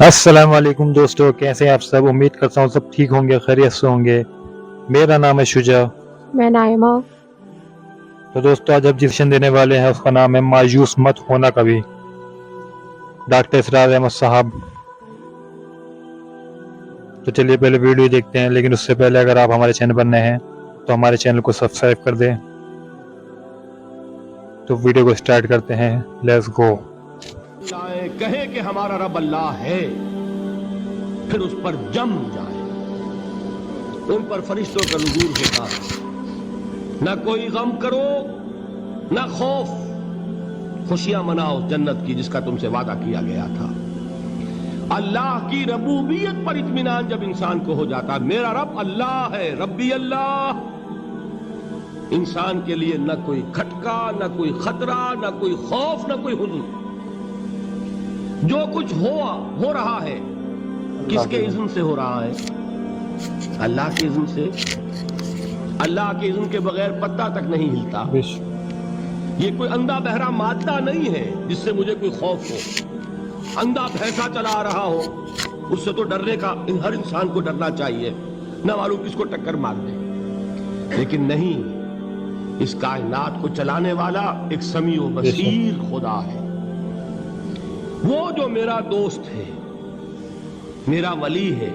السلام علیکم دوستو، کیسے ہیں آپ سب؟ امید کرتا ہوں سب ٹھیک ہوں گے، خیریت سے ہوں گے۔ میرا نام ہے شجا۔ میں نائمہ۔ تو دوستو آج اب جس سیشن دینے والے ہیں اس کا نام ہے مایوس مت ہونا کبھی، ڈاکٹر اسرار احمد صاحب۔ تو چلیے پہلے ویڈیو دیکھتے ہیں، لیکن اس سے پہلے اگر آپ ہمارے چینل پر نئے ہیں تو ہمارے چینل کو سبسکرائب کر دیں۔ تو ویڈیو کو سٹارٹ کرتے ہیں، لیٹس گو۔ کہے کہ ہمارا رب اللہ ہے، پھر اس پر جم جائے، ان پر فرشتوں کا نزول ہوتا ہے، نہ کوئی غم کرو نہ خوف، خوشیاں مناؤ جنت کی جس کا تم سے وعدہ کیا گیا تھا۔ اللہ کی ربوبیت پر اطمینان جب انسان کو ہو جاتا، میرا رب اللہ ہے، ربی اللہ، انسان کے لیے نہ کوئی کھٹکا، نہ کوئی خطرہ، نہ کوئی خوف، نہ کوئی حزن۔ جو کچھ ہو رہا ہے کس کے اذن سے ہو رہا ہے؟ اللہ کے اذن سے۔ اللہ کے اذن کے بغیر پتا تک نہیں ہلتا۔ یہ کوئی اندھا بہرا مادہ نہیں ہے جس سے مجھے کوئی خوف ہو۔ اندھا بھینسا چلا آ رہا ہو اس سے تو ڈرنے کا ہر انسان کو ڈرنا چاہیے، نہ معلوم کس کو ٹکر مار دے۔ لیکن نہیں، اس کائنات کو چلانے والا ایک سمیع و بصیر خدا ہے، وہ جو میرا دوست ہے، میرا ولی ہے۔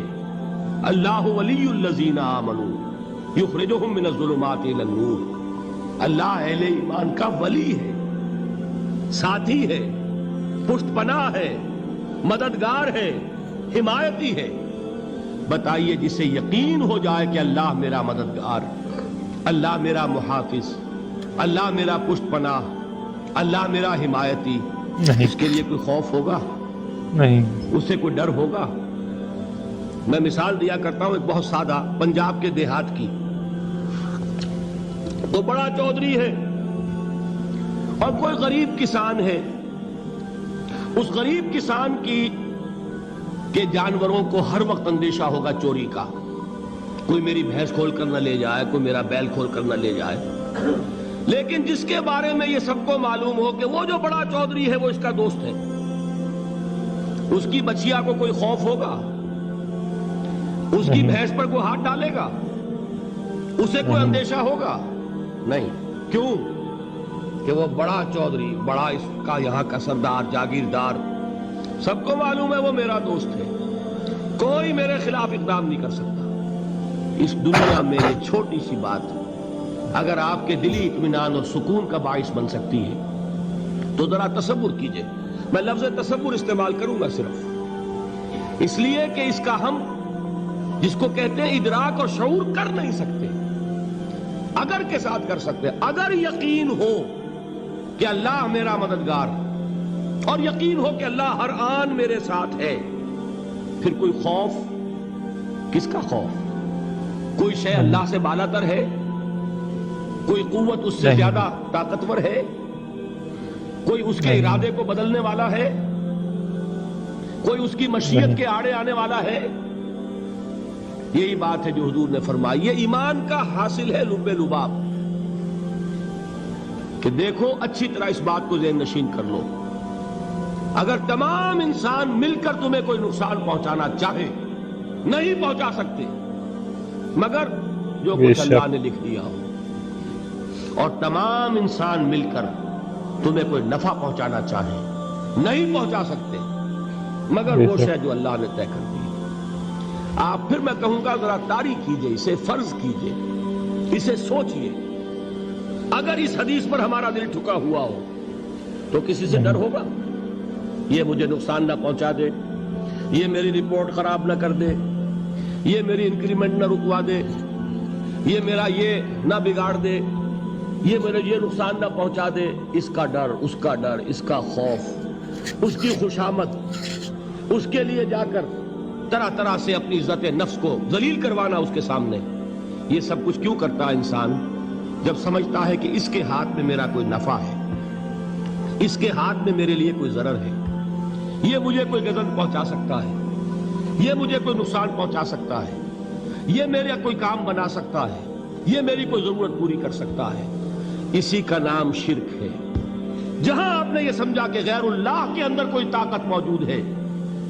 اللہ ولی الذین آمنوا یخرجہم من الظلمات الی النور۔ اللہ اہل ایمان کا ولی ہے، ساتھی ہے، پشت پناہ ہے، مددگار ہے، حمایتی ہے۔ بتائیے جسے یقین ہو جائے کہ اللہ میرا مددگار، اللہ میرا محافظ، اللہ میرا پشت پناہ، اللہ میرا حمایتی، اس کے لیے کوئی خوف ہوگا؟ نہیں۔ اس سے کوئی ڈر ہوگا؟ میں مثال دیا کرتا ہوں ایک بہت سادہ، پنجاب کے دیہات کی۔ تو بڑا چودھری ہے اور کوئی غریب کسان ہے۔ اس غریب کسان کے جانوروں کو ہر وقت اندیشہ ہوگا چوری کا، کوئی میری بھینس کھول کر نہ لے جائے، کوئی میرا بیل کھول کر نہ لے جائے۔ لیکن جس کے بارے میں یہ سب کو معلوم ہو کہ وہ جو بڑا چودھری ہے وہ اس کا دوست ہے، اس کی بچیا کو کوئی خوف ہوگا؟ اس کی بھینس پر کوئی ہاتھ ڈالے گا؟ اسے کوئی اندیشہ ہوگا؟ نہیں۔ کیوں؟ کہ وہ بڑا چودھری، بڑا اس کا یہاں کا سردار، جاگیردار، سب کو معلوم ہے وہ میرا دوست ہے، کوئی میرے خلاف اقدام نہیں کر سکتا۔ اس دنیا میں یہ چھوٹی سی بات اگر آپ کے دلی اطمینان اور سکون کا باعث بن سکتی ہے تو ذرا تصور کیجئے۔ میں لفظ تصور استعمال کروں گا صرف اس لیے کہ اس کا ہم جس کو کہتے ہیں ادراک اور شعور کر نہیں سکتے، اگر کے ساتھ کر سکتے۔ اگر یقین ہو کہ اللہ میرا مددگار اور یقین ہو کہ اللہ ہر آن میرے ساتھ ہے، پھر کوئی خوف، کس کا خوف؟ کوئی شے اللہ سے بالا تر ہے؟ کوئی قوت اس سے زیادہ طاقتور ہے؟ کوئی اس کے ارادے کو بدلنے والا ہے؟ کوئی اس کی مشیت کے آڑے آنے والا ہے؟ یہی بات ہے جو حضور نے فرمائی، یہ ایمان کا حاصل ہے لب لباب، کہ دیکھو اچھی طرح اس بات کو ذہن نشین کر لو، اگر تمام انسان مل کر تمہیں کوئی نقصان پہنچانا چاہے نہیں پہنچا سکتے، مگر جو کچھ اللہ نے لکھ دیا ہو، اور تمام انسان مل کر تمہیں کوئی نفع پہنچانا چاہے نہیں پہنچا سکتے، مگر وہ شے جو اللہ نے طے کر دی۔ آپ پھر میں کہوں گا ذرا طاری کیجئے، اسے فرض کیجئے، اسے سوچئے۔ اگر اس حدیث پر ہمارا دل ٹھکا ہوا ہو تو کسی سے ڈر ہوگا؟ یہ مجھے نقصان نہ پہنچا دے، یہ میری رپورٹ خراب نہ کر دے، یہ میری انکریمنٹ نہ رکوا دے، یہ میرا یہ نہ بگاڑ دے، یہ میرے یہ نقصان نہ پہنچا دے۔ اس کا ڈر، اس کا ڈر، اس کا خوف، اس کی خوشامد، اس کے لیے جا کر طرح طرح سے اپنی عزت نفس کو ذلیل کروانا اس کے سامنے، یہ سب کچھ کیوں کرتا ہے انسان؟ جب سمجھتا ہے کہ اس کے ہاتھ میں میرا کوئی نفع ہے، اس کے ہاتھ میں میرے لیے کوئی ضرر ہے، یہ مجھے کوئی غضب پہنچا سکتا ہے، یہ مجھے کوئی نقصان پہنچا سکتا ہے، یہ میرا کوئی کام بنا سکتا ہے، یہ میری کوئی ضرورت پوری کر سکتا ہے، اسی کا نام شرک ہے۔ جہاں آپ نے یہ سمجھا کہ غیر اللہ کے اندر کوئی طاقت موجود ہے،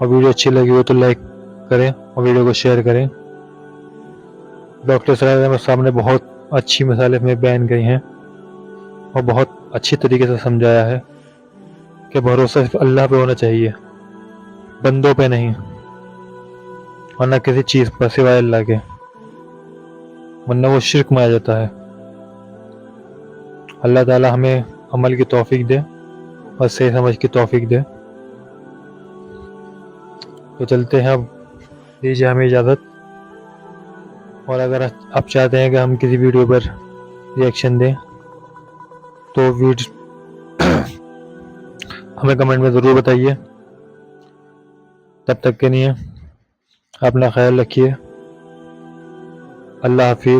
اور ویڈیو اچھی لگی ہو تو لائک کریں اور ویڈیو کو شیئر کریں. ڈاکٹر اسرار احمد صاحب نے بہت اچھی مثالیں ہمیں بیان کی ہیں اور بہت اچھی طریقے سے سمجھایا ہے کہ بھروسہ صرف اللہ پہ ہونا چاہیے، بندوں پہ نہیں، اور نہ کسی چیز پر سوائے اللہ کے، ورنہ وہ شرک میں آ جاتا ہے. اللہ تعالی ہمیں عمل کی توفیق دے اور صحیح سمجھ کی توفیق دے. تو چلتے ہیں، اب دیجیے ہمیں اجازت. اور اگر آپ چاہتے ہیں کہ ہم کسی ویڈیو پر ریئیکشن دیں تو ہمیں کمنٹ میں ضرور بتائیے. تب تک کے لیے اپنا خیال رکھیے. اللہ حافظ.